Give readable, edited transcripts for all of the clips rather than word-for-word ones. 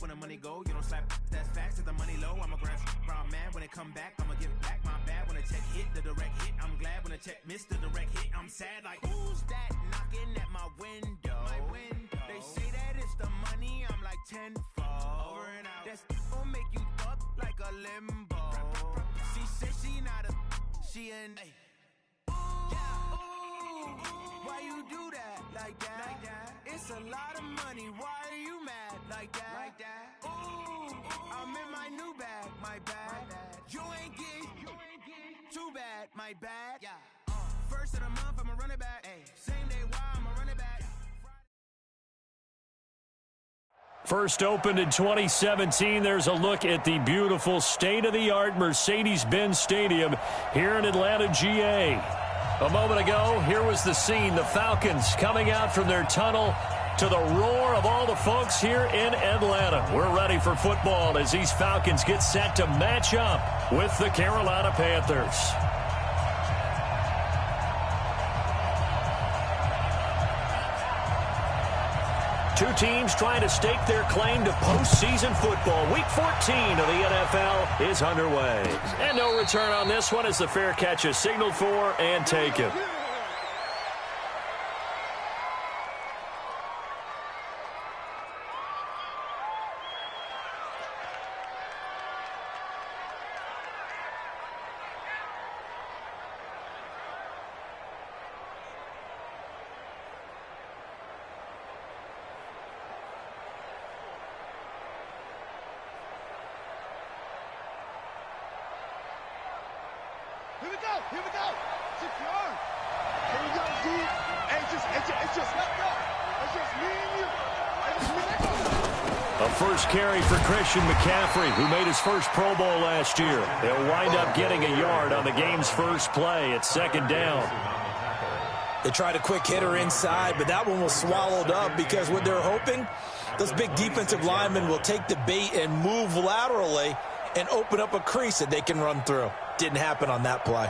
when the money go. You don't slap, that's fast, the money low. I'm a grab brown man when it come back. I'ma give back my bad when the check hit, the direct hit. I'm glad when the check missed the direct hit. I'm sad like, who's that knocking at my window? They say that it's the money, I'm like tenfold. Over and out. That's gon' make you up like a limbo. She said she not a, she an, ay. Why you do that like that? It's a lot of money. Why are you mad like that? Ooh, I'm in my new bag, my bad. You ain't get too bad, my bad. First of the month, I'ma run it back. Same day, why I'ma run it back. First opened in 2017, there's a look at the beautiful state-of-the-art Mercedes-Benz Stadium here in Atlanta, GA. A moment ago, here was the scene. The Falcons coming out from their tunnel to the roar of all the folks here in Atlanta. We're ready for football as these Falcons get set to match up with the Carolina Panthers. Two teams trying to stake their claim to postseason football. Week 14 of the NFL is underway. And no return on this one as the fair catch is signaled for and taken. Here we go. Secure. Here we go, D. Hey, it's just let go. It's just me and you. A first carry for Christian McCaffrey, who made his first Pro Bowl last year. He'll wind up getting a yard on the game's first play. It's second down. They tried a quick hitter inside, but that one was swallowed up because what they're hoping, those big defensive linemen will take the bait and move laterally and open up a crease that they can run through. Didn't happen on that play.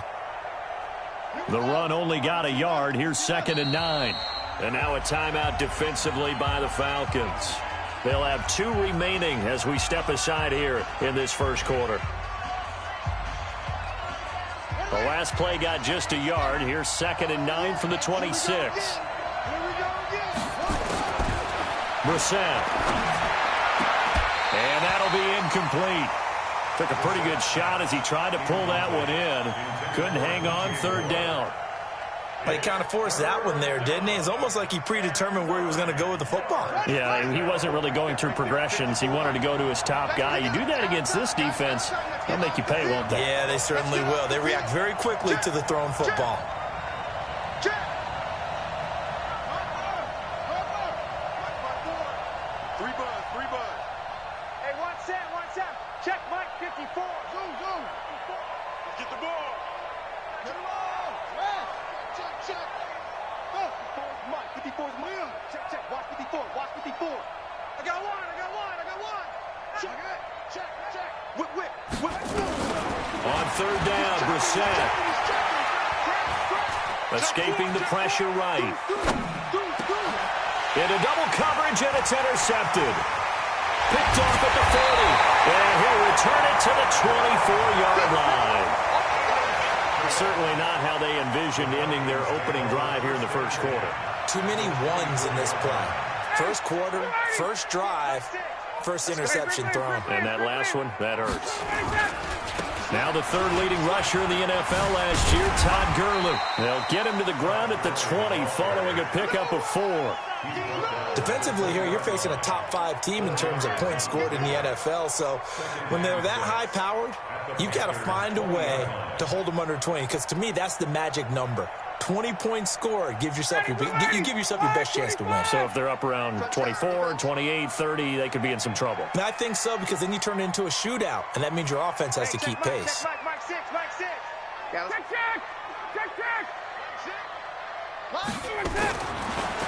The run only got a yard. Here's 2nd and 9. And now a timeout defensively by the Falcons. They'll have 2 remaining as we step aside here in this first quarter. The last play got just a yard. Here's 2nd and 9 from the 26. Brissett. And that'll be incomplete. Took a pretty good shot as he tried to pull that one in. Couldn't hang on, 3rd down. But he kind of forced that one there, didn't he? It's almost like he predetermined where he was going to go with the football. Yeah, he wasn't really going through progressions. He wanted to go to his top guy. You do that against this defense, they'll make you pay, won't they? Yeah, they certainly will. They react very quickly to the thrown football. On 3rd down, Brissett. Escaping the pressure right. Into double coverage, and it's intercepted. Picked off at the 40. And he'll return it to the 24-yard line. Certainly not how they envisioned ending their opening drive here in the first quarter. Too many ones in this play. First quarter, first drive, first interception thrown. And that last one, that hurts. Now the 3rd leading rusher in the NFL last year, Todd Gurley. They'll get him to the ground at the 20 following a pickup of 4. Defensively here, you're facing a top 5 team in terms of points scored in the NFL. So when they're that high-powered, you've got to find a way to hold them under 20. Because to me, that's the magic number. 20 points scored, you give yourself your best chance to win. So if they're up around 24, 28, 30, they could be in some trouble. And I think so, because then you turn it into a shootout, and that means your offense has to keep pace. Mike 6.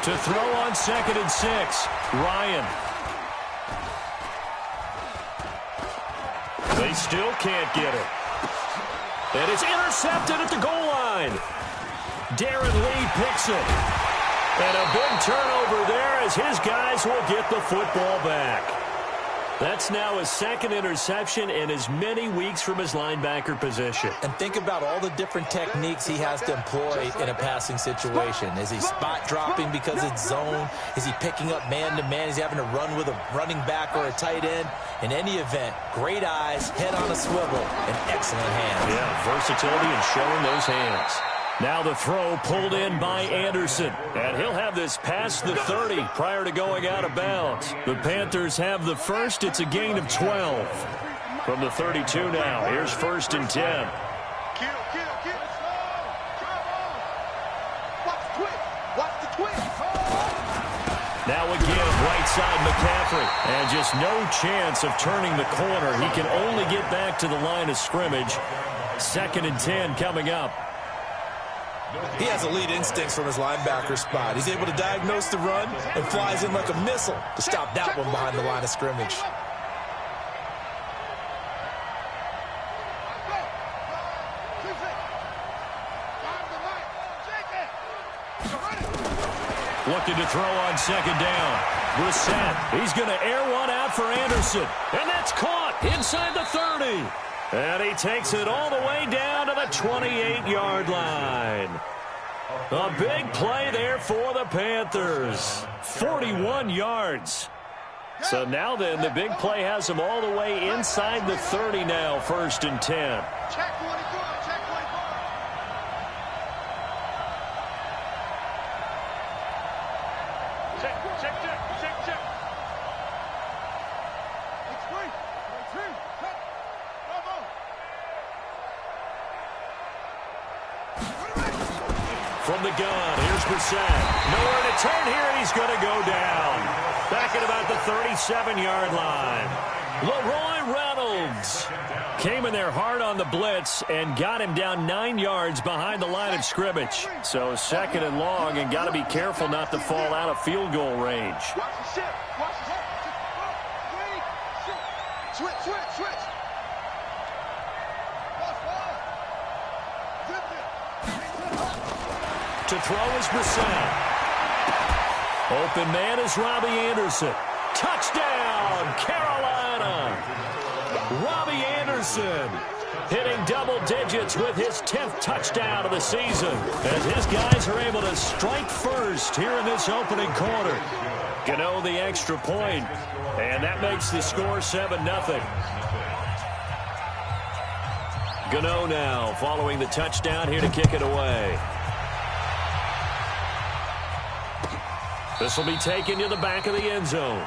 To throw on 2nd and 6, Ryan. They still can't get it. And it's intercepted at the goal line. Darren Lee picks it. And a big turnover there as his guys will get the football back. That's now his second interception in as many weeks from his linebacker position. And think about all the different techniques he has to employ in a passing situation. Is he spot dropping because it's zone? Is he picking up man-to-man? Is he having to run with a running back or a tight end? In any event, great eyes, head on a swivel, and excellent hands. Yeah, versatility and showing those hands. Now the throw pulled in by Anderson, and he'll have this past the 30 prior to going out of bounds. The Panthers have the first. It's a gain of 12. From the 32 now, here's 1st and 10. Watch the twist. Now again, right side McCaffrey, and just no chance of turning the corner. He can only get back to the line of scrimmage. 2nd and 10 coming up. He has elite instincts from his linebacker spot. He's able to diagnose the run and flies in like a missile to stop that one behind the line of scrimmage. Looking to throw on 2nd down. Brissett, he's going to air one out for Anderson. And that's caught inside the 30. And he takes it all the way down to the 28-yard line. A big play there for the Panthers. 41 yards. So now then, the big play has him all the way inside the 30 now, 1st and 10. Check 24. Check 24. Check. It's free. From the gun, here's Brissett. Nowhere to turn here, and he's going to go down. Back at about the 37-yard line. Leroy Reynolds came in there hard on the blitz and got him down 9 yards behind the line of scrimmage. So 2nd and long, and got to be careful not to fall out of field goal range. Watch the ship. Switch. To throw is Brissett. Open man is Robbie Anderson. Touchdown, Carolina. Robbie Anderson hitting double digits with his 10th touchdown of the season, as his guys are able to strike first here in this opening quarter. Gano the extra point, and that makes the score 7-0. Gano now following the touchdown here to kick it away. This will be taken to the back of the end zone.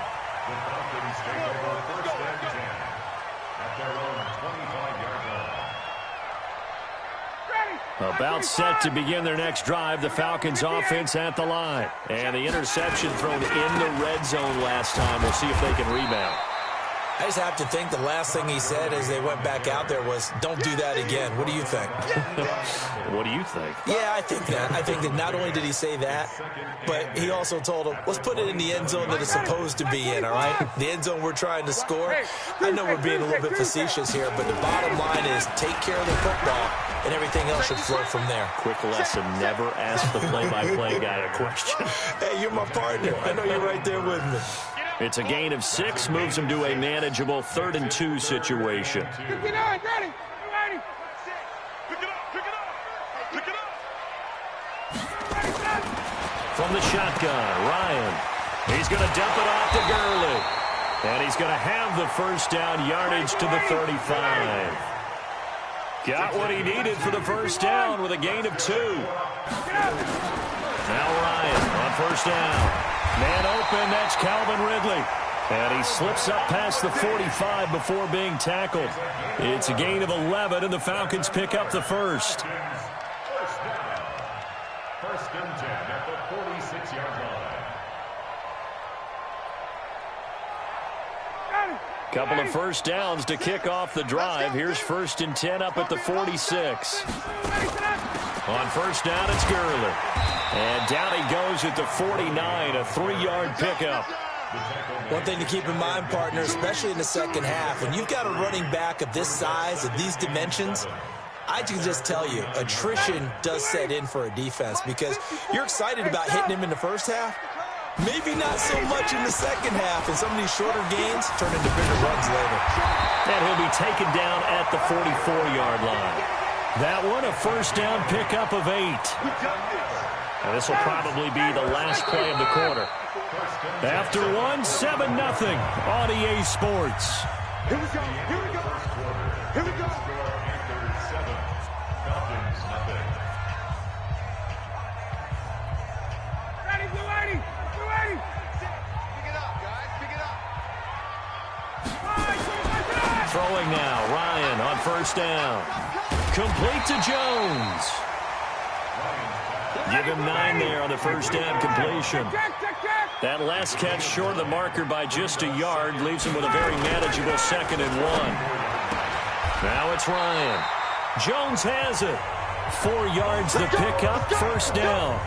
About set to begin their next drive, the Falcons offense at the line. And the interception thrown in the red zone last time. We'll see if they can rebound. I just have to think the last thing he said as they went back out there was, don't do that again. What do you think? What do you think? Yeah, I think that. I think that not only did he say that, but he also told him, let's put it in the end zone that it's supposed to be in, all right? The end zone we're trying to score. I know we're being a little bit facetious here, but the bottom line is take care of the football, and everything else should flow from there. Quick lesson, never ask the play-by-play guy a question. Hey, you're my partner. I know you're right there with me. It's a gain of 6, moves him to a manageable 3rd and 2 situation. Pick it up. From the shotgun, Ryan. He's going to dump it off to Gurley. And he's going to have the first down, yardage to the 35. Got what he needed for the first down with a gain of 2. Now Ryan on first down. Man open, that's Calvin Ridley. And he slips up past the 45 before being tackled. It's a gain of 11, and the Falcons pick up the first. First and 10 at the 46-yard line. Couple of first downs to kick off the drive. Here's 1st and 10 up at the 46. On first down, it's Gurley. And down he goes at the 49, a 3-yard pickup. One thing to keep in mind, partner, especially in the second half, when you've got a running back of this size, of these dimensions, I can just tell you, attrition does set in for a defense because you're excited about hitting him in the first half, Maybe not so much in the second half, and some of these shorter gains turn into bigger runs later. And he'll be taken down at the 44-yard line. That one, a first down pickup of 8. And this will probably be the last play of the quarter. After one, 7-0 on EA Sports. Here we go. Here we go. Here we go. Ready, blue 80. Blue 80. Pick it up, guys. Pick it up. Throwing now, Ryan on first down. Complete to Jones. Give him 9 there on the first down completion. That last catch short of the marker by just a yard leaves him with a very manageable 2nd and 1. Now it's Ryan. Jones has it. 4 yards to pick up, first down.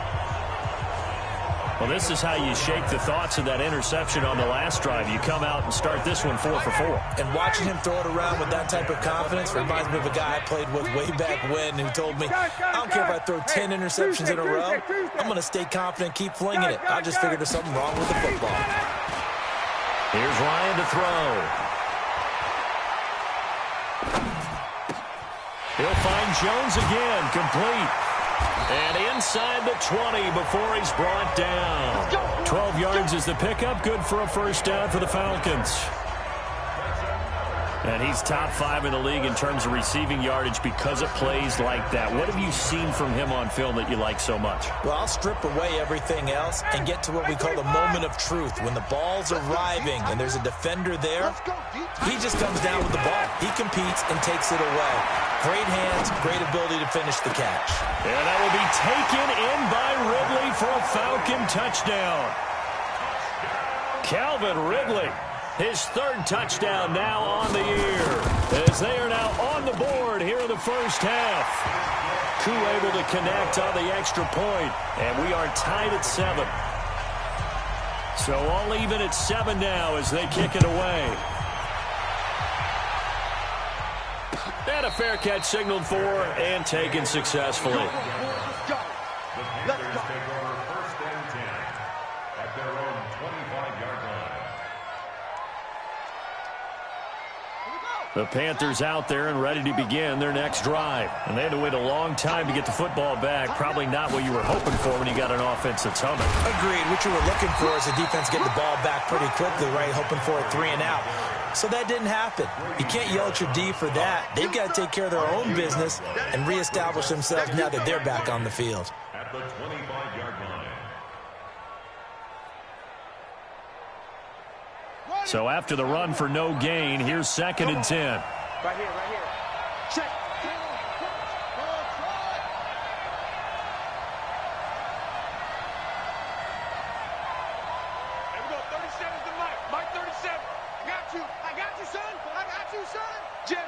Well, this is how you shake the thoughts of that interception on the last drive. You come out and start this one 4 for 4. And watching him throw it around with that type of confidence reminds me of a guy I played with way back when who told me, I don't care if I throw 10 interceptions in a row. I'm going to stay confident, keep flinging it. I just figured there's something wrong with the football. Here's Ryan to throw. He'll find Jones again, complete. And inside the 20 before he's brought down. 12 yards is the pickup, good for a first down for the Falcons. And he's top 5 in the league in terms of receiving yardage because of plays like that. What have you seen from him on film that you like so much? Well, I'll strip away everything else and get to what we call the moment of truth. When the ball's arriving and there's a defender there, he just comes down with the ball. He competes and takes it away. Great hands, great ability to finish the catch. And that will be taken in by Ridley for a Falcon touchdown. Calvin Ridley, his 3rd touchdown now on the year, as they are now on the board here in the first half. Koo able to connect on the extra point, and we are tied at 7. So all even at 7 now as they kick it away. And a fair catch signaled for and taken successfully. Let's go. Let's go. First and 10 at their own 25-yard line. The Panthers out there and ready to begin their next drive. And they had to wait a long time to get the football back. Probably not what you were hoping for when you got an offense that's humming. Agreed. What you were looking for is a defense getting the ball back pretty quickly, right? Hoping for a 3 and out. So that didn't happen. You can't yell at your D for that. They've got to take care of their own business and reestablish themselves now that they're back on the field. At the 25-yard line. So after the run for no gain, here's 2nd and 10. Right here, right here. Check. Here we go. 37's the mic. Mike 37. I got you, son. I got you, son. Jim.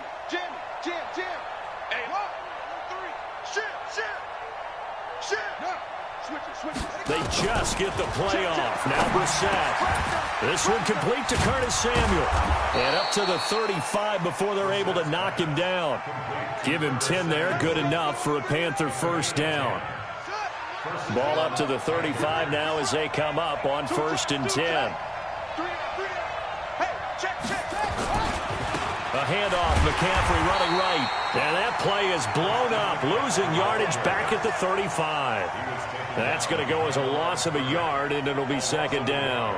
Hey, 1, 2, 3. Shit. No. Switch it. They just get the play off. Now Brissett. This one complete to Curtis Samuel. And up to the 35 before they're able to knock him down. Give him 10 there. Good enough for a Panther first down. Ball up to the 35 now as they come up on 1st and 10. A handoff, McCaffrey running right. And that play is blown up, losing yardage back at the 35. That's going to go as a loss of a yard, and it'll be 2nd down.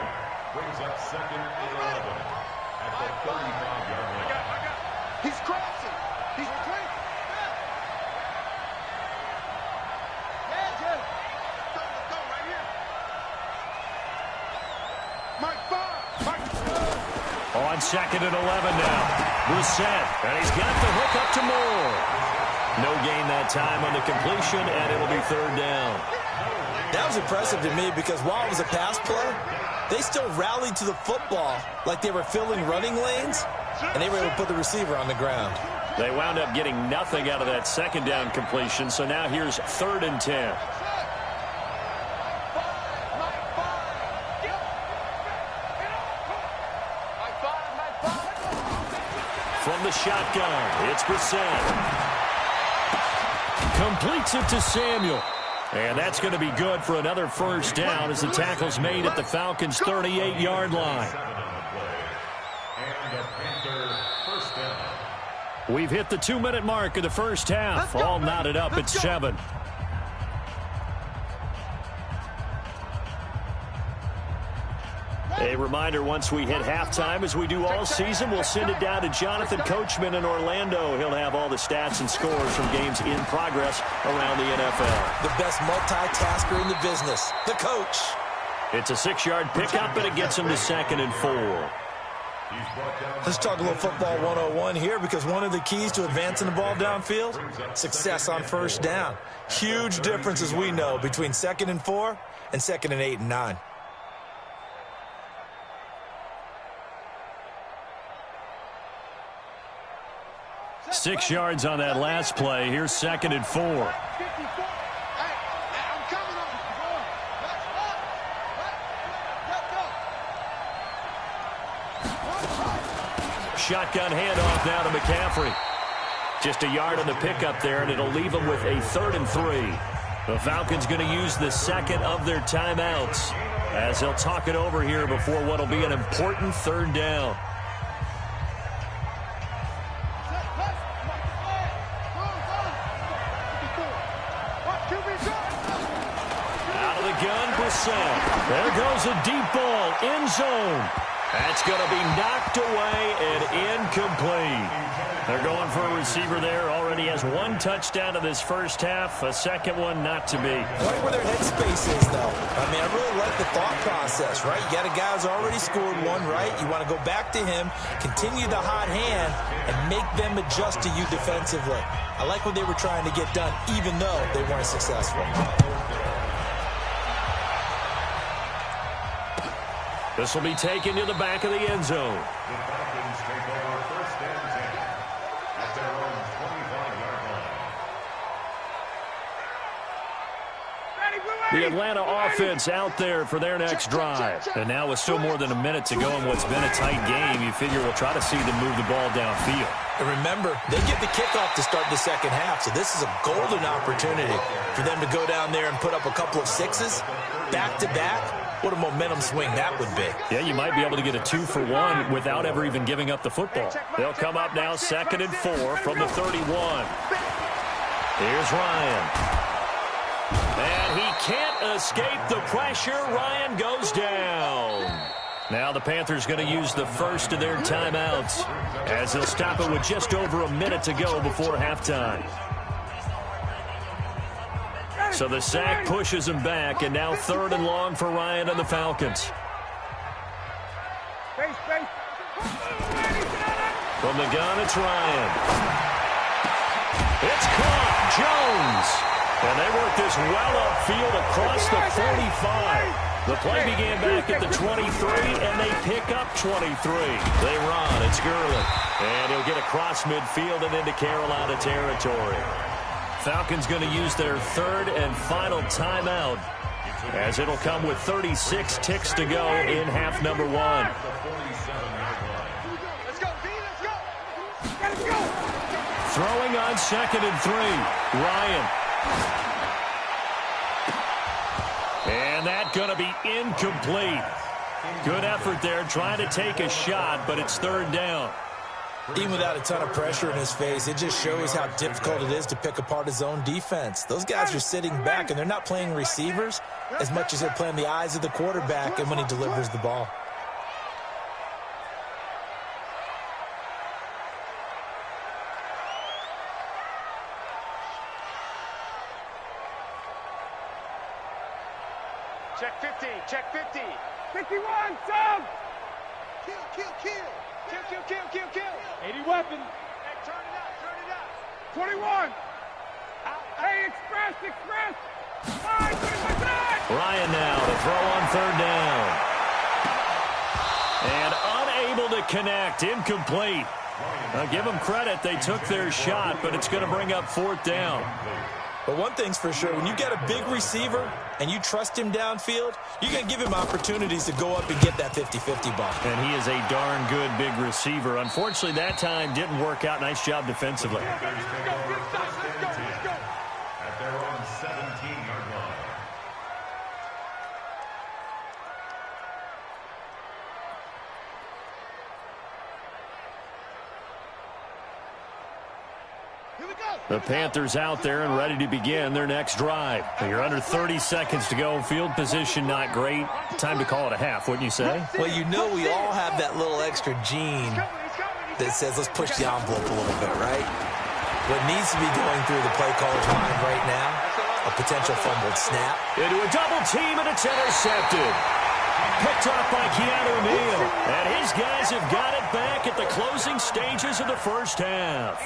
Brings up 2nd and 11 at the 35-yard line. He's crossing. He's retreating. Yeah, Jim. Let's go right here. Mike 5. On 2nd and 11 now. Brissett, and he's got the hook up to Moore. No gain that time on the completion, and it'll be 3rd down. That was impressive to me because while it was a pass play, they still rallied to the football like they were filling running lanes, and they were able to put the receiver on the ground. They wound up getting nothing out of that 2nd down completion, so now here's 3rd and 10. From the shotgun, it's Brissett. Completes it to Samuel. And that's going to be good for another first down as the tackle's made at the Falcons' 38-yard line. We've hit the 2-minute mark of the first half. All knotted up at 7. A reminder, once we hit halftime, as we do all season, we'll send it down to Jonathan Coachman in Orlando. He'll have all the stats and scores from games in progress around the NFL. The best multitasker in the business, the coach. It's a 6-yard pickup, and it gets him to 2nd and 4. Let's talk a little football 101 here, because one of the keys to advancing the ball downfield, success on first down. Huge difference, as we know, between 2nd and 4 and 2nd and 8 and 9. Six yards on that last play. Here's 2nd and 4. Shotgun handoff now to McCaffrey. Just a yard on the pickup there, and it'll leave them with a 3rd and 3. The Falcons going to use the second of their timeouts as they'll talk it over here before what will be an important 3rd down. There goes a deep ball, end zone. That's going to be knocked away and incomplete. They're going for a receiver there. Already has 1 touchdown in this first half. A second one not to be. Right where their headspace is, though. I mean, I really like the thought process, right? You got a guy who's already scored 1, right? You want to go back to him, continue the hot hand, and make them adjust to you defensively. I like what they were trying to get done, even though they weren't successful. This will be taken to the back of the end zone. The Falcons take over 1st and 10 at their own 25-yard line. The Atlanta offense out there for their next drive. And now with still more than a minute to go in what's been a tight game, you figure we'll try to see them move the ball downfield. And remember, they get the kickoff to start the second half, so this is a golden opportunity for them to go down there and put up a couple of 6s back-to-back. What a momentum swing that would be. Yeah, you might be able to get a 2-for-1 without ever even giving up the football. They'll come up now 2nd and 4 from the 31. Here's Ryan. And he can't escape the pressure. Ryan goes down. Now the Panthers going to use the first of their timeouts as they'll stop it with just over a minute to go before halftime. So the sack pushes him back, and now 3rd and long for Ryan and the Falcons. From the gun, it's Ryan. It's caught. Jones. And they work this well upfield across the 45. The play began back at the 23, and they pick up 23. They run. It's Gurley. And he'll get across midfield and into Carolina territory. Falcons going to use their 3rd and final timeout as it'll come with 36 ticks to go in half number 1. Let's go. Throwing on 2nd and 3. Ryan. And that going to be incomplete. Good effort there trying to take a shot, but it's 3rd down. Even without a ton of pressure in his face, it just shows how difficult it is to pick apart his own defense. Those guys are sitting back, and they're not playing receivers as much as they're playing the eyes of the quarterback and when he delivers the ball. Check 50, check 50. 51, sub. Kill. 80 weapon. Hey, turn it up. 21. Hey, express. Ryan now to throw on 3rd down. And unable to connect, incomplete. Now give them credit, they took their shot, but it's going to bring up 4th down. But one thing's for sure, when you got a big receiver and you trust him downfield, you're going to give him opportunities to go up and get that 50-50 ball. And he is a darn good big receiver. Unfortunately, that time didn't work out. Nice job defensively. At their own 17-yard line. The Panthers out there and ready to begin their next drive. You're under 30 seconds to go. Field position not great. Time to call it a half, wouldn't you say? Well, you know we all have that little extra gene that says let's push the envelope a little bit, right? What needs to be going through the play caller's mind right now, a potential fumbled snap. Into a double team, and it's intercepted. Picked off by Keanu Neal. And his guys have got it back at the closing stages of the first half.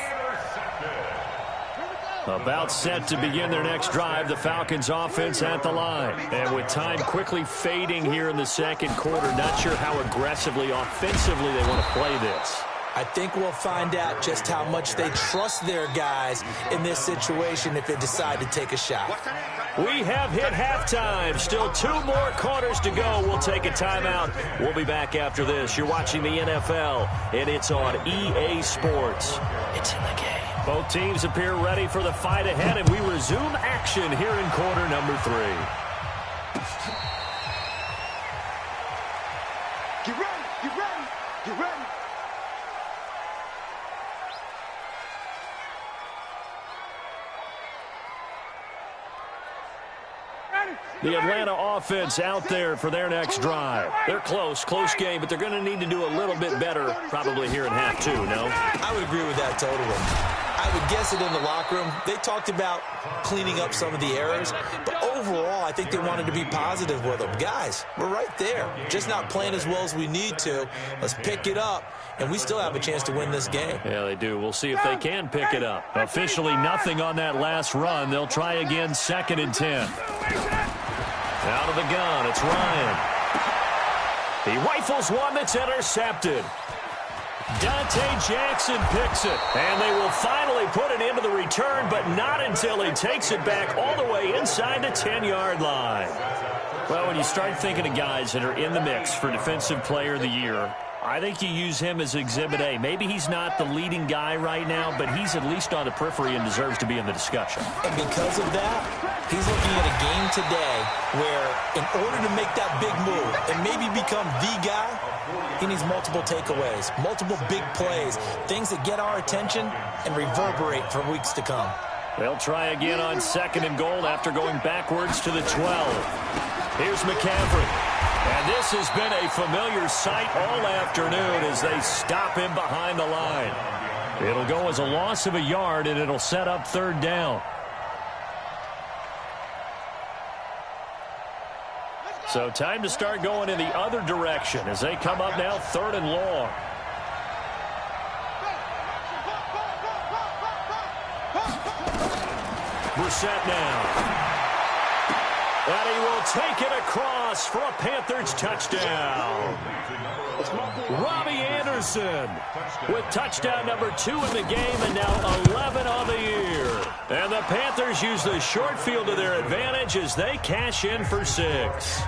About set to begin their next drive, the Falcons offense at the line. And with time quickly fading here in the second quarter, not sure how aggressively, offensively they want to play this. I think we'll find out just how much they trust their guys in this situation if they decide to take a shot. We have hit halftime. Still 2 more quarters to go. We'll take a timeout. We'll be back after this. You're watching the NFL, and it's on EA Sports. It's in the game. Both teams appear ready for the fight ahead, and we resume action here in quarter number 3. Get ready, get ready, get ready. The Atlanta offense out there for their next drive. They're close game, but they're going to need to do a little bit better probably here in half 2, no? I would agree with that totally. I would guess it in the locker room. They talked about cleaning up some of the errors, but overall, I think they wanted to be positive with them. Guys, we're right there. Just not playing as well as we need to. Let's pick it up, and we still have a chance to win this game. Yeah, they do. We'll see if they can pick it up. Officially nothing on that last run. They'll try again 2nd and 10. Out of the gun, it's Ryan. He rifles one that's intercepted. Dante Jackson picks it, and they will finally put it into the return, but not until he takes it back all the way inside the 10-yard line. Well, when you start thinking of guys that are in the mix for Defensive Player of the Year, I think you use him as Exhibit A. Maybe he's not the leading guy right now, but he's at least on the periphery and deserves to be in the discussion. And because of that, he's looking at a game today where in order to make that big move and maybe become the guy, he needs multiple takeaways, multiple big plays, things that get our attention and reverberate for weeks to come. They'll try again on 2nd and goal after going backwards to the 12. Here's McCaffrey. And this has been a familiar sight all afternoon as they stop him behind the line. It'll go as a loss of a yard, and it'll set up 3rd down. So time to start going in the other direction as they come up now 3rd and long. Brissett now. And he will take it across for a Panthers touchdown. Robbie Anderson with touchdown number 2 in the game and now 11 on the year. And the Panthers use the short field to their advantage as they cash in for 6.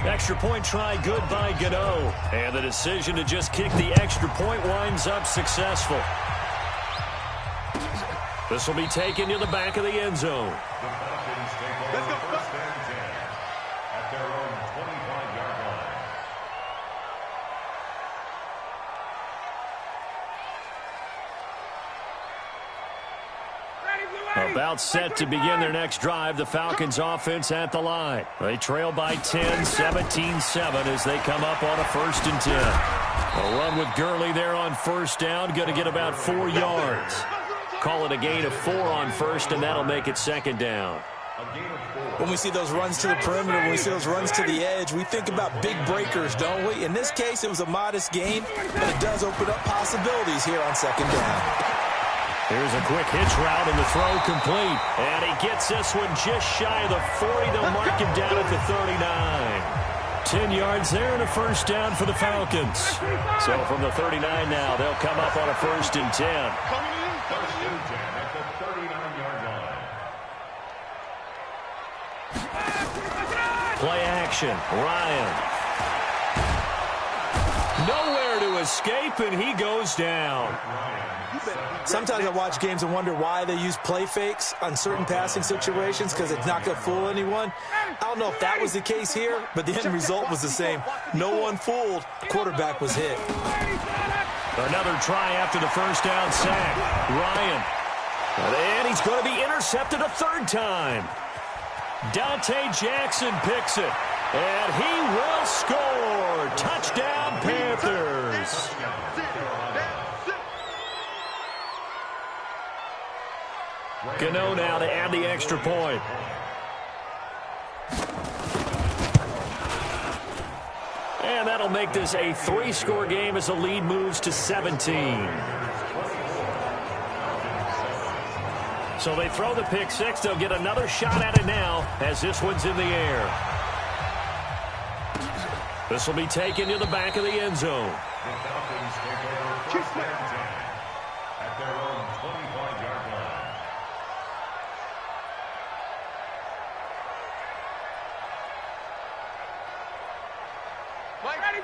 Extra point try good by Gano. And the decision to just kick the extra point winds up successful. This will be taken to the back of the end zone. Let's go. At their own 25-yard line. About set to begin their next drive, the Falcons offense at the line. They trail by 10, 17-7 as they come up on a 1st and 10. A run with Gurley there on 1st down, going to get about 4 yards. Call it a gain of 4 on 1st, and that'll make it 2nd down. When we see those runs to the perimeter, when we see those runs to the edge, we think about big breakers, don't we? In this case, it was a modest gain, but it does open up possibilities here on 2nd down. Here's a quick hitch route, and the throw complete. And he gets this one just shy of the 40. They'll mark him down at the 39. 10 yards there and a 1st down for the Falcons. So from the 39 now, they'll come up on a 1st and 10. 1st and 10 at the 39-yard line. Play action. Ryan. Nowhere to escape, and he goes down. Sometimes I watch games and wonder why they use play fakes on certain passing situations because it's not going to fool anyone. I don't know if that was the case here, but the end result was the same. No one fooled. The quarterback was hit. Another try after the 1st down sack. Ryan And he's going to be intercepted a third time. Dante Jackson picks it. And he will score. Touchdown, Panthers. Gano now to add the extra point. And that'll make this a 3-score game as the lead moves to 17. So they throw the pick six. They'll get another shot at it now as this one's in the air. This will be taken to the back of the end zone. The Falcons take over first and 10 at their own 25-yard line.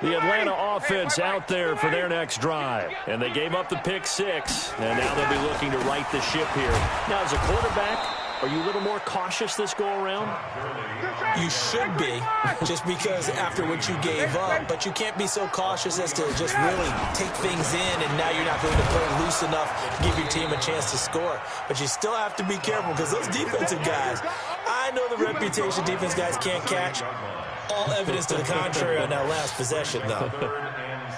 The Atlanta offense out there for their next drive. And they gave up the pick six. And now they'll be looking to right the ship here. Now, as a quarterback, are you a little more cautious this go-around? You should be, just because after what you gave up. But you can't be so cautious as to just really take things in, and now you're not going to play loose enough to give your team a chance to score. But you still have to be careful because those defensive guys, I know the reputation defense guys can't catch. All evidence to the contrary on that last possession, though.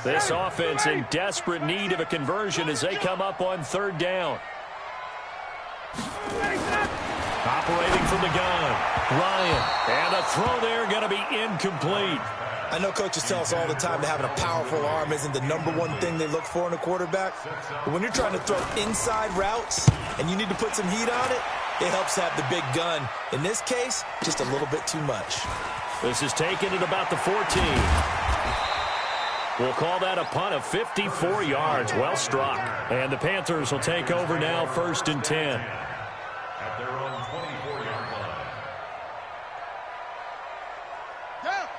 This offense in desperate need of a conversion as they come up on third down. Operating from the gun, Ryan. And a throw there going to be incomplete. I know coaches tell us all the time that having a powerful arm isn't the #1 thing they look for in a quarterback. But when you're trying to throw inside routes and you need to put some heat on it, it helps to have the big gun. In this case, just a little bit too much. This is taken at about the 14. We'll call that a punt of 54 yards. Well struck. And the Panthers will take over now, 1st and 10. At their own 24-yard line.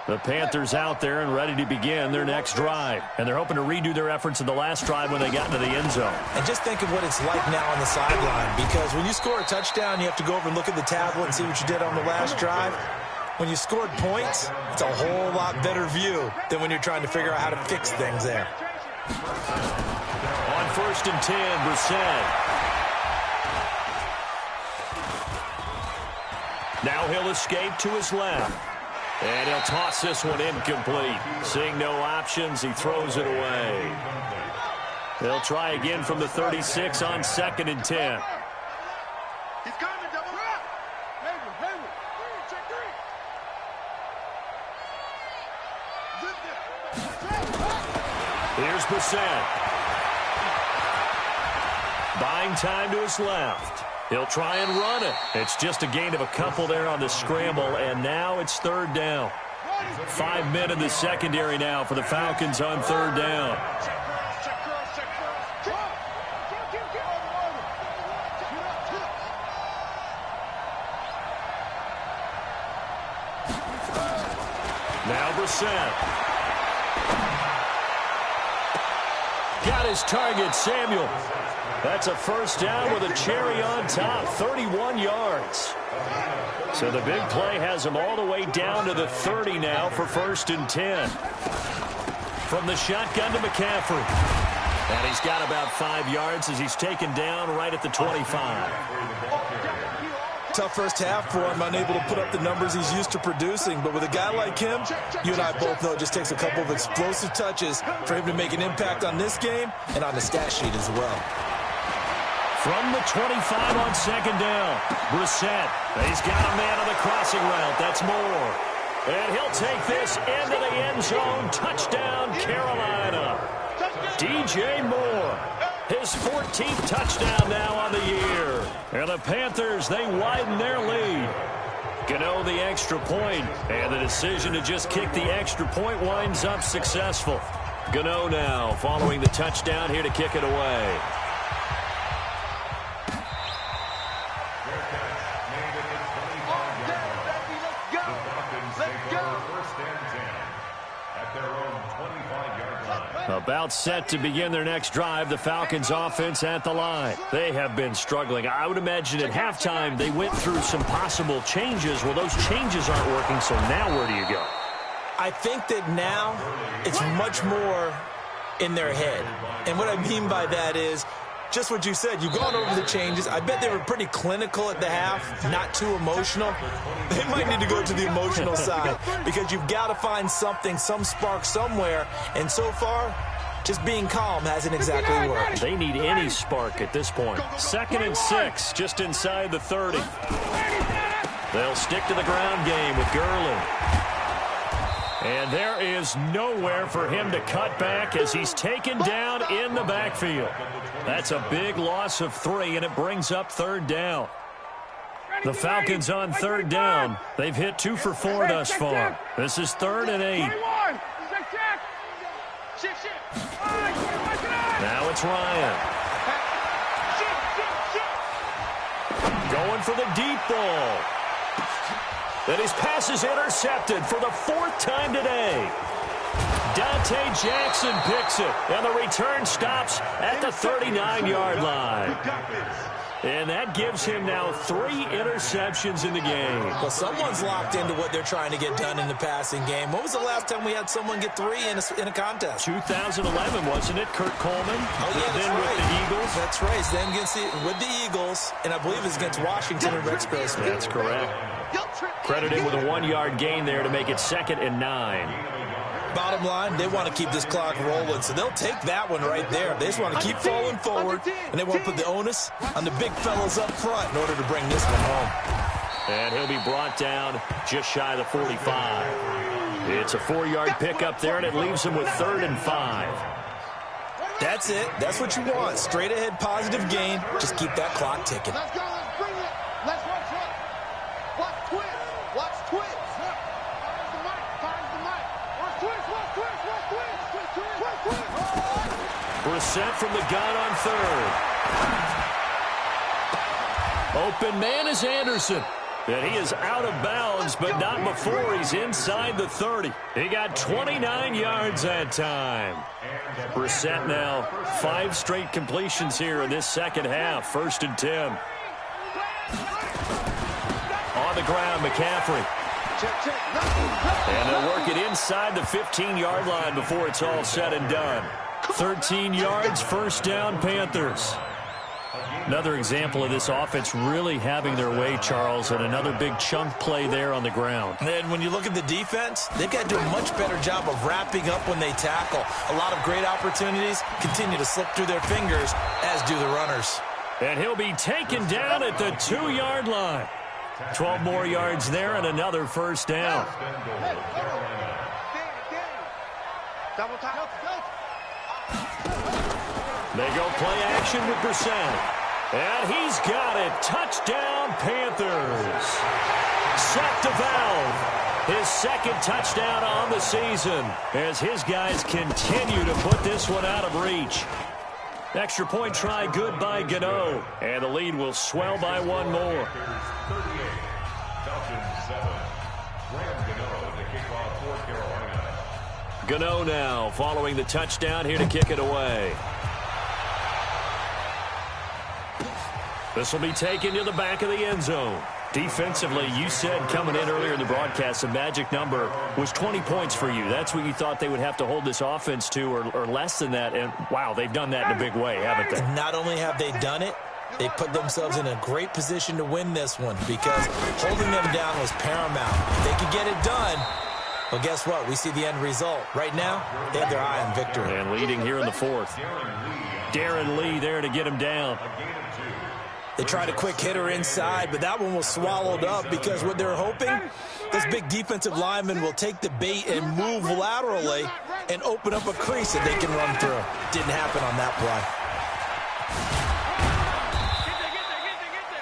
The Panthers out there and ready to begin their next drive. And they're hoping to redo their efforts in the last drive when they got into the end zone. And just think of what it's like now on the sideline. Because when you score a touchdown, you have to go over and look at the tablet and see what you did on the last drive. When you scored points, it's a whole lot better view than when you're trying to figure out how to fix things there. On 1st and 10, Brissett. Now he'll escape to his left. And he'll toss this one incomplete. Seeing no options, he throws it away. They'll try again from the 36 on 2nd and 10. He's coming, double up. Hayward, check 3. Here's Brissett. Buying time to his left. He'll try and run it. It's just a gain of a couple there on the scramble, and now it's 3rd down. 5 men in the secondary now for the Falcons on 3rd down. Now Brissett. Got his target, Samuel. That's a 1st down with a cherry on top, 31 yards. So the big play has him all the way down to the 30 now for 1st and 10. From the shotgun to McCaffrey. And he's got about 5 yards as he's taken down right at the 25. Tough first half for him, unable to put up the numbers he's used to producing. But with a guy like him, you and I both know it just takes a couple of explosive touches for him to make an impact on this game and on the stat sheet as well. From the 25 on 2nd down, Brissett. He's got a man on the crossing route. That's Moore. And he'll take this into the end zone. Touchdown, Carolina. DJ Moore. His 14th touchdown now on the year. And the Panthers, they widen their lead. Gano the extra point, and the decision to just kick the extra point winds up successful. Gano now following the touchdown here to kick it away. About set to begin their next drive, the Falcons offense at the line. They have been struggling. I would imagine at halftime they went through some possible changes. Well, those changes aren't working, so now where do you go? I think that now it's much more in their head. And what I mean by that is just what you said. You've gone over the changes. I bet they were pretty clinical at the half, not too emotional. They might need to go to the emotional side because you've got to find something, some spark somewhere. And so far, just being calm hasn't exactly worked. They need any spark at this point. 2nd and 6, just inside the 30. They'll stick to the ground game with Gurley. And there is nowhere for him to cut back as he's taken down in the backfield. That's a big loss of 3, and it brings up 3rd down. The Falcons on 3rd down. They've hit 2 for 4 thus far. This is 3rd and 8. Now it's Ryan. Going for the deep ball. And his pass is intercepted for the 4th time today. Dante Jackson picks it, and the return stops at the 39-yard line. And that gives him now 3 interceptions in the game. Well, someone's locked into what they're trying to get done in the passing game. When was the last time we had someone get 3 in a contest? 2011, wasn't it? Kurt Coleman. Oh, yeah, that's then right. With the Eagles. That's right. Then with the Eagles, and I believe it's against Washington and Rex Grossman. That's correct. Credited with a 1-yard gain there to make it 2nd and 9. Bottom line, they want to keep this clock rolling, so they'll take that one right there. They just want to keep falling forward, and they want to put the onus on the big fellas up front in order to bring this one home. And he'll be brought down just shy of the 45. It's a 4-yard pickup there, and it leaves him with 3rd and 5. That's it. That's what you want. Straight ahead, positive gain. Just keep that clock ticking. Let's go. Let's bring it. Let's watch it. Watch twist. Watch twist. Finds the mic. Finds the mic. Watch twist. Watch twist. Watch twist. Twist, twist. Watch twist. Brissett from the gun on 3rd. Open man is Anderson. And he is out of bounds, but not before he's inside the 30. He got 29 yards that time. Brissett now 5 straight completions here in this second half. 1st and 10. On the ground, McCaffrey. And they'll work it inside the 15-yard line before it's all said and done. 13 yards, 1st down, Panthers. Another example of this offense really having their way, Charles, and another big chunk play there on the ground. And when you look at the defense, they've got to do a much better job of wrapping up when they tackle. A lot of great opportunities continue to slip through their fingers, as do the runners. And he'll be taken down at the 2-yard line. 12 more yards there and another 1st down. They go play action with Brissett. And he's got it. Touchdown, Panthers. Set to Valve. His 2nd touchdown on the season as his guys continue to put this one out of reach. Extra point try good by Gano. And the lead will swell by 1 more. Gano now following the touchdown here to kick it away. This will be taken to the back of the end zone. Defensively, you said coming in earlier in the broadcast, the magic number was 20 points for you. That's what you thought they would have to hold this offense to or less than that. And, wow, they've done that in a big way, haven't they? Not only have they done it, they put themselves in a great position to win this one because holding them down was paramount. If they could get it done, well, guess what? We see the end result. Right now, they have their eye on victory. And leading here in the 4th. Darren Lee there to get him down. They tried a quick hitter inside, but that one was swallowed up because what they're hoping, this big defensive lineman will take the bait and move laterally and open up a crease that they can run through. Didn't happen on that play.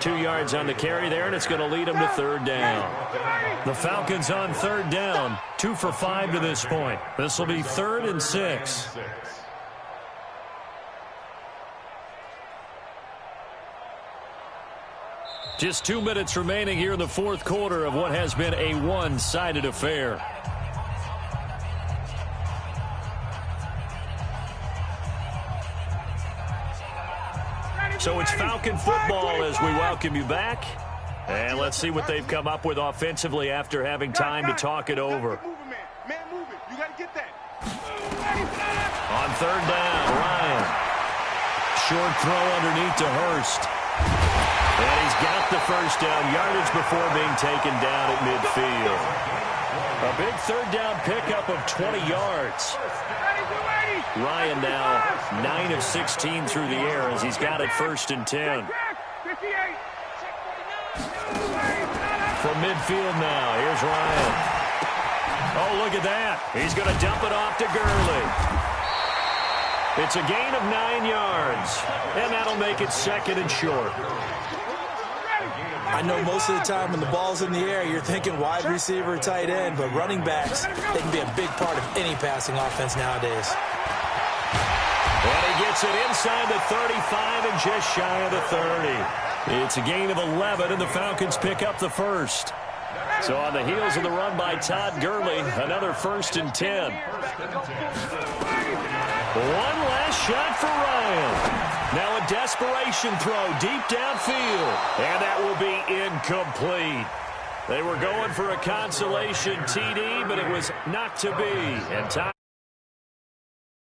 2 yards on the carry there, and it's going to lead them to 3rd down. The Falcons on 3rd down, 2 for 5 to this point. This will be 3rd and 6. Just 2 minutes remaining here in the 4th quarter of what has been a one-sided affair. So it's Falcon football as we welcome you back. And let's see what they've come up with offensively after having time to talk it over. Man, move it. You got to get that. On 3rd down, Ryan. short throw underneath to Hurst. And he's got the first down yardage before being taken down at midfield. A big third down pickup of 20 yards. Ryan now 9 of 16 through the air as he's got it 1st and 10. From midfield now, here's Ryan. Oh, look at that. He's going to dump it off to Gurley. It's a gain of 9 yards, and that'll make it 2nd and short. I know most of the time when the ball's in the air, you're thinking wide receiver, tight end, but running backs, they can be a big part of any passing offense nowadays. And he gets it inside the 35 and just shy of the 30. It's a gain of 11, and the Falcons pick up the first. So on the heels of the run by Todd Gurley, another 1st and 10. One last shot for Ryan. Now a desperation throw deep downfield, and that will be incomplete. They were going for a consolation TD, but it was not to be. And